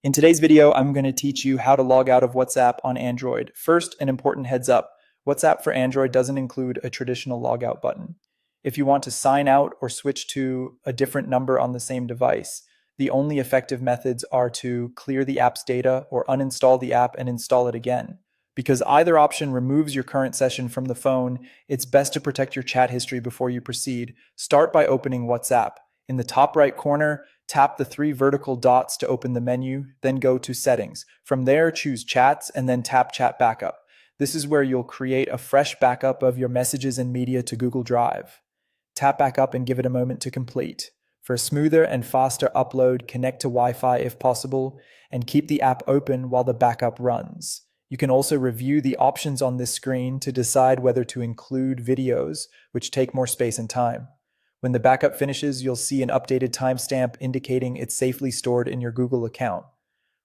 In today's video, I'm going to teach you how to log out of WhatsApp on Android. First, an important heads up. WhatsApp for Android doesn't include a traditional logout button. If you want to sign out or switch to a different number on the same device, the only effective methods are to clear the app's data or uninstall the app and install it again. Because either option removes your current session from the phone, it's best to protect your chat history before you proceed. Start by opening WhatsApp. In the top right corner, tap the three vertical dots to open the menu, then go to Settings. From there, choose Chats and then tap Chat Backup. This is where you'll create a fresh backup of your messages and media to Google Drive. Tap Backup and give it a moment to complete. For a smoother and faster upload, connect to Wi-Fi if possible, and keep the app open while the backup runs. You can also review the options on this screen to decide whether to include videos, which take more space and time. When the backup finishes, you'll see an updated timestamp indicating it's safely stored in your Google account.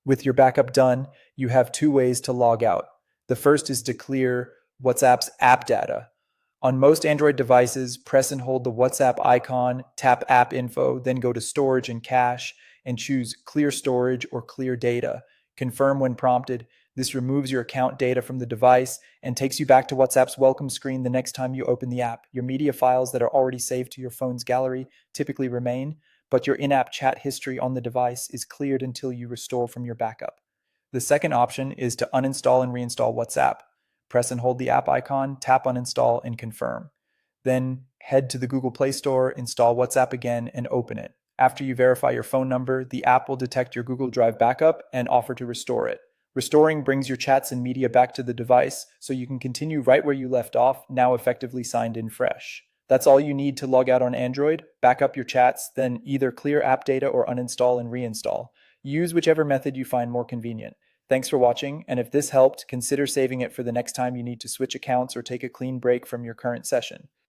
With your backup done, you have two ways to log out. The first is to clear WhatsApp's app data. On most Android devices, press and hold the WhatsApp icon, tap App Info, then go to Storage and Cache, and choose Clear Storage or Clear Data. Confirm when prompted. This removes your account data from the device and takes you back to WhatsApp's welcome screen the next time you open the app. Your media files that are already saved to your phone's gallery typically remain, but your in-app chat history on the device is cleared until you restore from your backup. The second option is to uninstall and reinstall WhatsApp. Press and hold the app icon, tap uninstall, and confirm. Then head to the Google Play Store, install WhatsApp again, and open it. After you verify your phone number, the app will detect your Google Drive backup and offer to restore it. Restoring brings your chats and media back to the device, so you can continue right where you left off, now effectively signed in fresh. That's all you need to log out on Android. Back up your chats, then either clear app data or uninstall and reinstall. Use whichever method you find more convenient. Thanks for watching, and if this helped, consider saving it for the next time you need to switch accounts or take a clean break from your current session.